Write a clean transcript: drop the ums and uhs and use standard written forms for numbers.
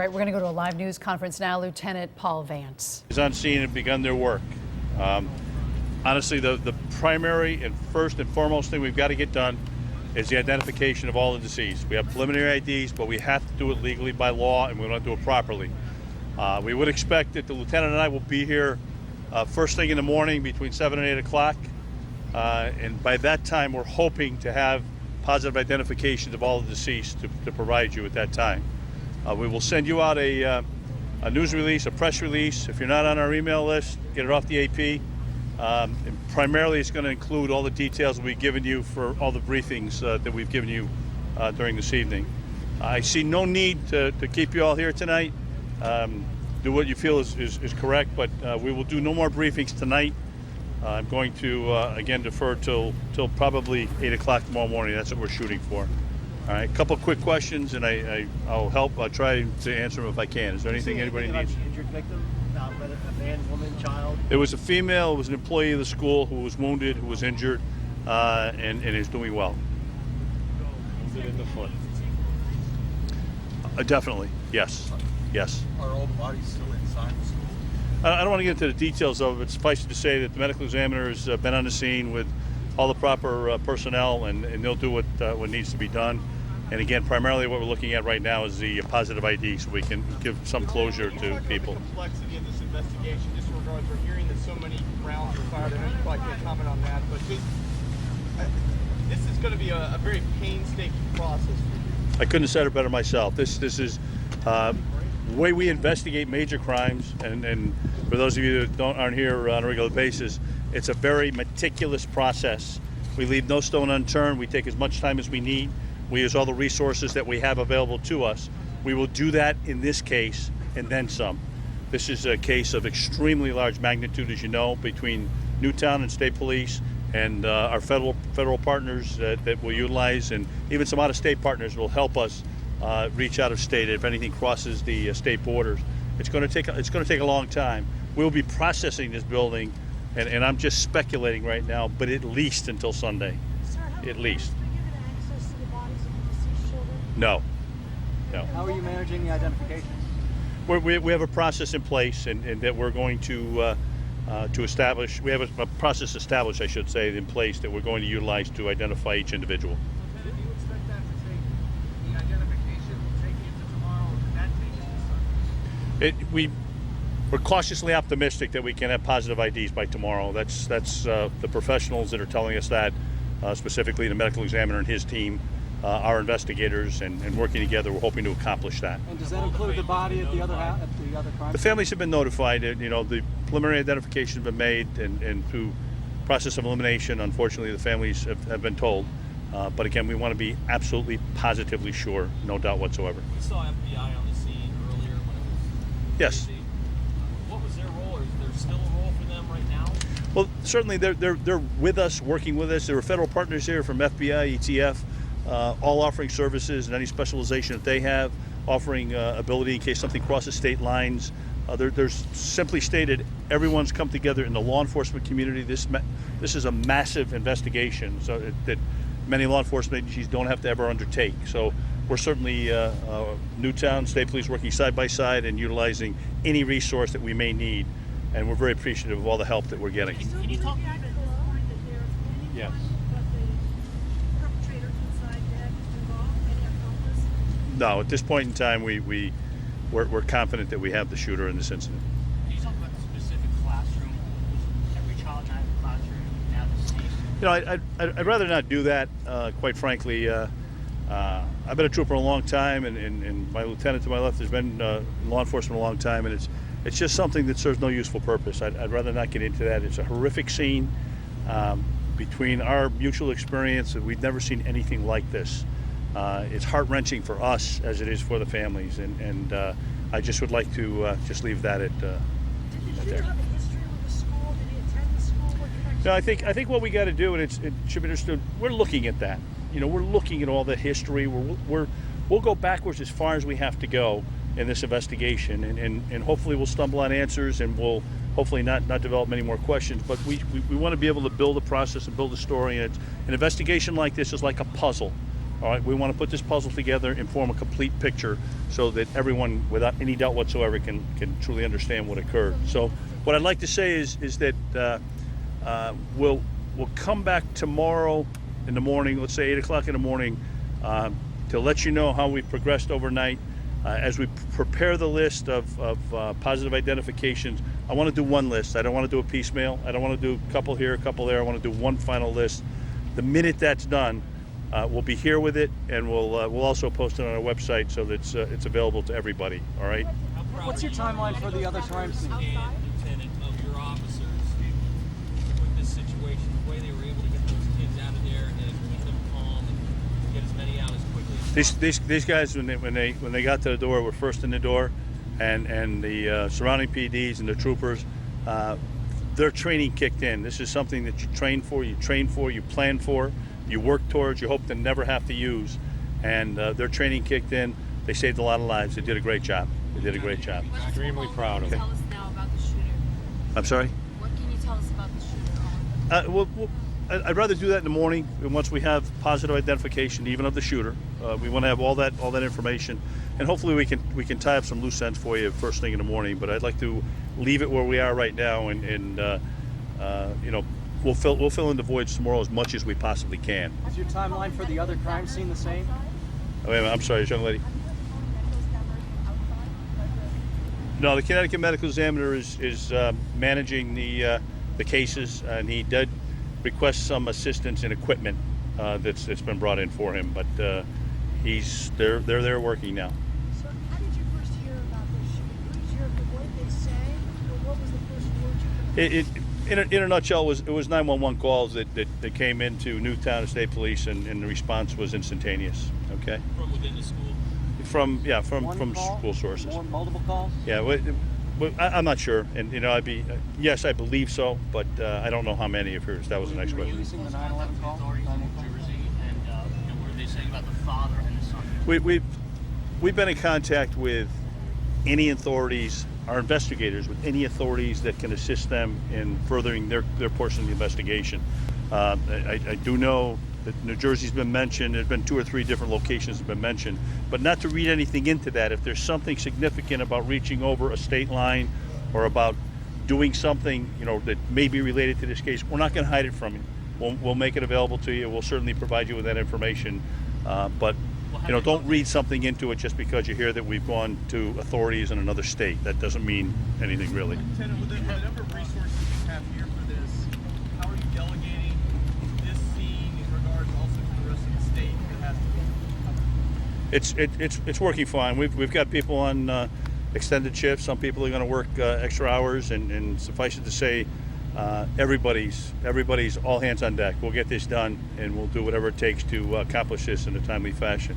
right, we're going to go to a live news conference now. Lieutenant Paul Vance is on scene and have begun their work. Honestly, the primary and first and foremost thing we've got to get done is the identification of all the deceased. We have preliminary IDs, but we have to do it legally by law, and we want to do it properly. We would expect that the lieutenant and I will be here first thing in the morning between 7 and 8 o'clock. And by that time, we're hoping to have positive identifications of all the deceased to provide you at that time. We will send you out a news release, a press release. If you're not on our email list, get it off the AP. And primarily, it's going to include all the details we've given you for all the briefings that we've given you during this evening. I see no need to keep you all here tonight. Do what you feel is correct, but we will do no more briefings tonight. I'm going to, again, defer till probably 8 o'clock tomorrow morning. That's what we're shooting for. All right, a couple quick questions, and I'll help. I'll try to answer them if I can. Is there anything anybody needs? The injured victim, whether a man, woman, child? It was a female. It was an employee of the school who was wounded, who was injured, and is doing well. Wounded in the foot. Definitely, yes. Yes. Are all the bodies still inside the school? I don't want to get into the details of it, but suffice it to say that the medical examiner has been on the scene with all the proper personnel, and they'll do what needs to be done. And again, primarily what we're looking at right now is the positive ID, so we can give some closure to people. The complexity of this investigation, just in regards, we're hearing that so many rounds were fired. I know you probably can't comment on that, but this is going to be a very painstaking process for you. I couldn't have said it better myself. This is the way we investigate major crimes, and for those of you that aren't here on a regular basis, it's a very meticulous process. We leave no stone unturned. We take as much time as we need. We use all the resources that we have available to us. We will do that in this case and then some. This is a case of extremely large magnitude, as you know, between Newtown and state police and our federal partners that we'll utilize, and even some out-of-state partners will help us reach out of state if anything crosses the state borders. It's going to take a long time. We'll be processing this building, and I'm just speculating right now, but at least until Sunday. Sir, at least. Have you given access to the bodies of the deceased children? No. How are you managing the identifications? We have a process in place, and that we're going to establish. We have a process established, I should say, in place that we're going to utilize to identify each individual. Do you expect that to take, the identification will take into tomorrow, or could that take into Sunday? We're cautiously optimistic that we can have positive IDs by tomorrow. That's the professionals that are telling us that, specifically the medical examiner and his team, our investigators, and working together, we're hoping to accomplish that. And does that include the body at the other crime? The families have been notified. The preliminary identification has been made, and through process of elimination, unfortunately, the families have been told. But again, we want to be absolutely positively sure, no doubt whatsoever. We saw FBI on the scene earlier when it was yes. crazy. What was their role, or is there still a role for them right now? Well, certainly they're with us, working with us. There are federal partners here from FBI, ETF, all offering services and any specialization that they have, offering ability in case something crosses state lines. There's simply stated, everyone's come together in the law enforcement community. This is a massive investigation, so that many law enforcement agencies don't have to ever undertake. So we're certainly Newtown State Police working side by side and utilizing any resource that we may need, and we're very appreciative of all the help that we're getting. Can you talk about this point that there is any Yes. but the perpetrator inside that is involved, any accomplice? No, at this point in time, we're confident that we have the shooter in this incident. Can you talk about the specific classroom? Was every child in the classroom now deceased? I'd rather not do that, quite frankly. I've been a trooper a long time, and my lieutenant to my left has been in law enforcement a long time, and it's just something that serves no useful purpose. I'd rather not get into that. It's a horrific scene. Between our mutual experience, we've never seen anything like this. It's heart-wrenching for us as it is for the families, and I just would like to just leave that at there. Did the shooter have a history with the school? Did he attend the school? What connection? No, I think what we got to do, and it should be understood, we're looking at that. We're looking at all the history. We'll go backwards as far as we have to go in this investigation, and hopefully we'll stumble on answers, and we'll hopefully not develop many more questions. But we want to be able to build a process and build a story. And an investigation like this is like a puzzle. All right, we want to put this puzzle together and form a complete picture so that everyone, without any doubt whatsoever, can truly understand what occurred. So, what I'd like to say is that we'll come back tomorrow in the morning, let's say 8 o'clock in the morning, to let you know how we progressed overnight. As we prepare the list of positive identifications, I want to do one list. I don't want to do a piecemeal. I don't want to do a couple here, a couple there. I want to do one final list. The minute that's done, we'll be here with it, and we'll also post it on our website so that it's available to everybody. All right. What's your timeline for the other crime scene? Lieutenant, of your officers with this situation, the way they were able to get those kids out of there and keep them calm and get as many out as quickly as possible. These guys, when they got to the door, were first in the door, and the surrounding PDs and the troopers, their training kicked in. This is something that you train for, you plan for, you work towards, you hope to never have to use, and their training kicked in. They saved a lot of lives. They did a great job. Extremely proud of it. Tell us now about the shooter. I'm sorry? What can you tell us about the shooter? I'd rather do that in the morning once we have positive identification, even of the shooter. We want to have all that information, and hopefully we can tie up some loose ends for you first thing in the morning. But I'd like to leave it where we are right now, and you know, we'll fill in the voids tomorrow as much as we possibly can. Is your timeline for the other crime scene the same? Oh, wait a minute, I'm sorry, young lady. No, the Connecticut medical examiner is managing the cases, and he did request some assistance in equipment that's been brought in for him. But they're there working now. So how did you first hear about this shooting? What did they say? Or what was the first word you heard? In a nutshell, it was 911 calls that came into Newtown State Police, and the response was instantaneous. Okay. From within the school. From One call? school sources. Multiple calls? Yeah, I'm not sure, and you know, yes, I believe so, but I don't know how many of hers. That was the next question. Releasing the 911 call? Authorities in New Jersey, and what are they saying about the father and the son? We've been in contact with any authorities, our investigators, with any authorities that can assist them in furthering their portion of the investigation. I do know that New Jersey's been mentioned. There's been 2 or 3 different locations that have been mentioned, but not to read anything into that. If there's something significant about reaching over a state line or about doing something, you know, that may be related to this case, we're not going to hide it from you. We'll make it available to you. We'll certainly provide you with that information, but you know, don't read something into it just because you hear that we've gone to authorities in another state. That doesn't mean anything really. Lieutenant, with the number of resources you have here for this, how are you delegating this scene in regards also to the rest of the state that has to be covered? It's working fine. We've got people on extended shifts. Some people are going to work extra hours, and suffice it to say, everybody's all hands on deck. We'll get this done, and we'll do whatever it takes to accomplish this in a timely fashion.